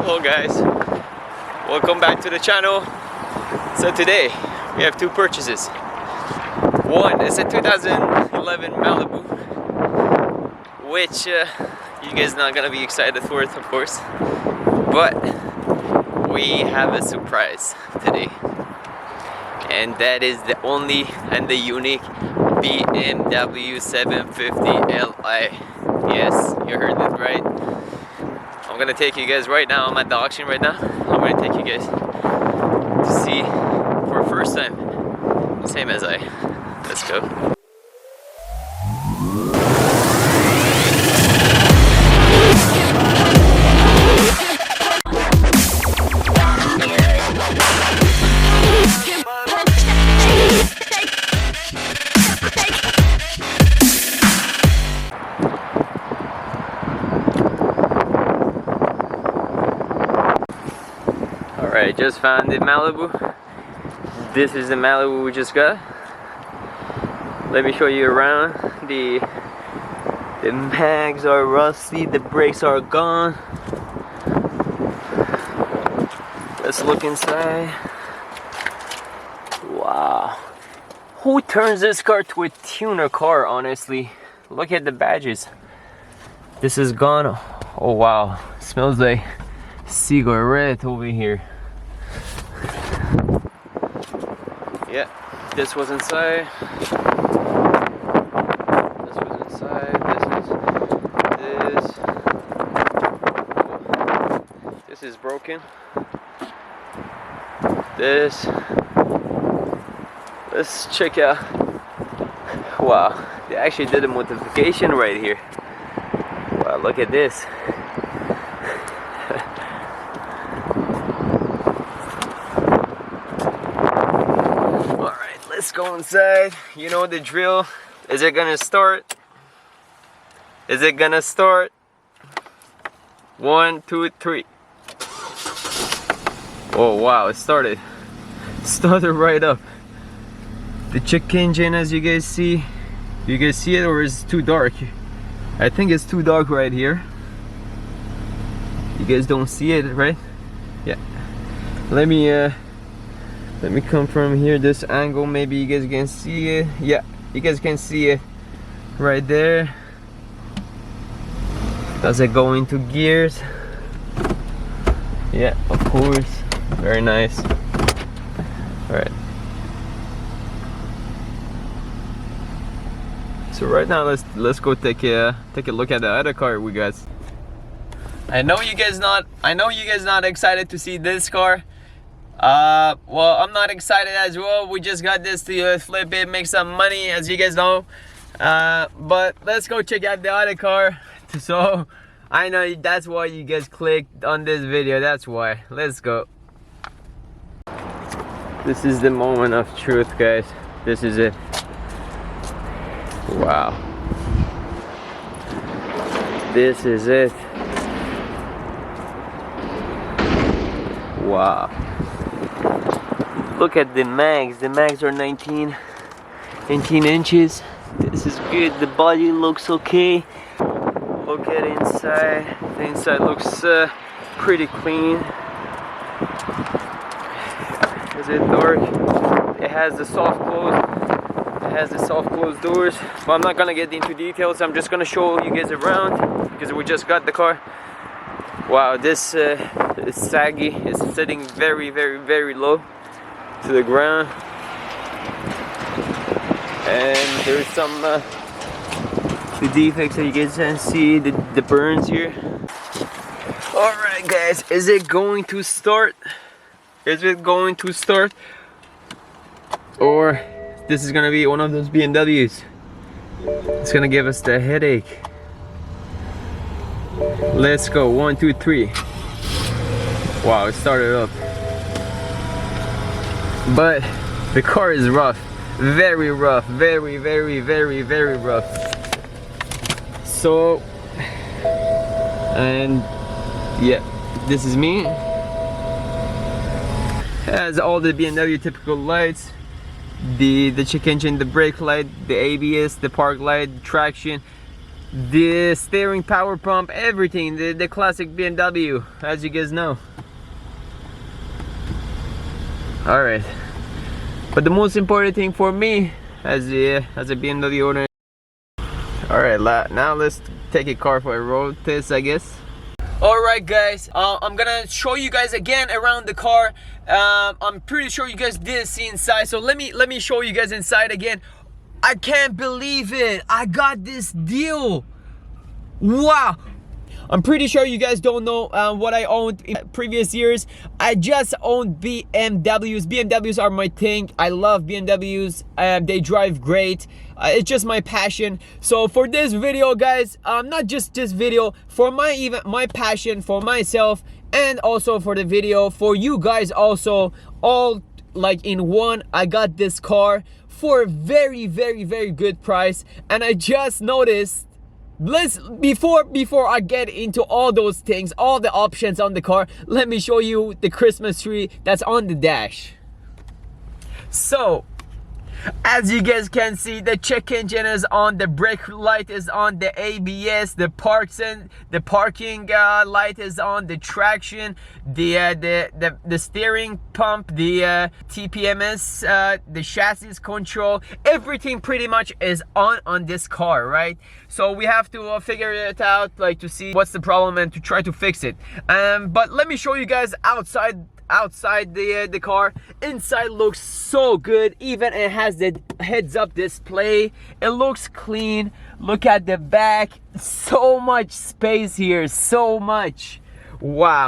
Hello guys, welcome back to the channel. So today we have two purchases. One is a 2011 Malibu, which you guys not gonna be excited for it, of course, but we have a surprise today, and that is the only and the unique BMW 750 Li. Yes, you heard it right. I'm gonna take you guys right now. I'm at the auction right now. I'm gonna take you guys to see for the first time, same as I. Let's go. Alright, just found the Malibu. This is the Malibu we just got. Let me show you around. The mags are rusty, the brakes are gone. Let's look inside. Wow. Who turns this car to a tuner car, honestly? Look at the badges. This is gone. Oh wow, smells like cigarette over here. Yeah, this was inside. This was inside. This is broken. This. Let's check out. Wow, they actually did a modification right here. Wow, look at this. Let's go inside. You know the drill. Is it gonna start? Is it gonna start? 1, 2, 3. Oh wow, it started. Started right up. The check engine, as you guys see. Do you guys see it, or is it too dark? I think it's too dark right here. You guys don't see it, right? Yeah. Let me come from here, this angle, maybe you guys can see it. Yeah, you guys can see it right there. Does it go into gears? Yeah, of course. Very nice. Alright. So right now let's go take a look at the other car we got. I know you guys not excited to see this car. Well, I'm not excited as well. We just got this to flip it, make some money, as you guys know. But let's go check out the other car. So I know that's why you guys clicked on this video. That's why. Let's go. This is the moment of truth, guys. This is it. Wow. This is it. Wow. Look at the mags. The mags are 19 inches. This is good. The body looks okay. Look at inside. The inside looks pretty clean. Is it dark? It has the soft close. It has the soft closed doors. But I'm not gonna get into details. I'm just gonna show you guys around because we just got the car. Wow, this is saggy. It's sitting very, very, very low to the ground, and there's some the defects that you guys can see, the burns here. All right, guys, is it going to start? Is it going to start, or this is gonna be one of those BMWs? It's gonna give us the headache. Let's go. 1, 2, 3. Wow, it started up. But the car is rough, very rough, very, very, very, very rough. So, and yeah, this is me. Has all the BMW typical lights, the check engine, the brake light, the ABS, the park light, traction, the steering, power pump, everything, the classic BMW, as you guys know. All right, but the most important thing for me as a BMW owner. All right, now let's take a car for a road test, I guess. All right, guys, I'm gonna show you guys again around the car. I'm pretty sure you guys didn't see inside, so let me show you guys inside again. I can't believe it, I got this deal. Wow, I'm pretty sure you guys don't know what I owned in previous years. I just owned BMWs. BMWs are my thing. I love BMWs. They drive great. It's just my passion. So for this video, guys, not just this video, for my passion for myself, and also for the video for you guys also, all like in one, I got this car for a very good price. And I just noticed, before I get into all those things, all the options on the car, let me show you the Christmas tree that's on the dash. So as you guys can see, the check engine is on, the brake light is on, the ABS, the parking light is on, the traction, the steering pump, the TPMS, the chassis control, everything pretty much is on this car, right? So we have to figure it out, like, to see what's the problem and to try to fix it. But let me show you guys outside the car. Inside looks so good. Even it has the heads-up display. It looks clean. Look at the back, so much space here, so much. Wow.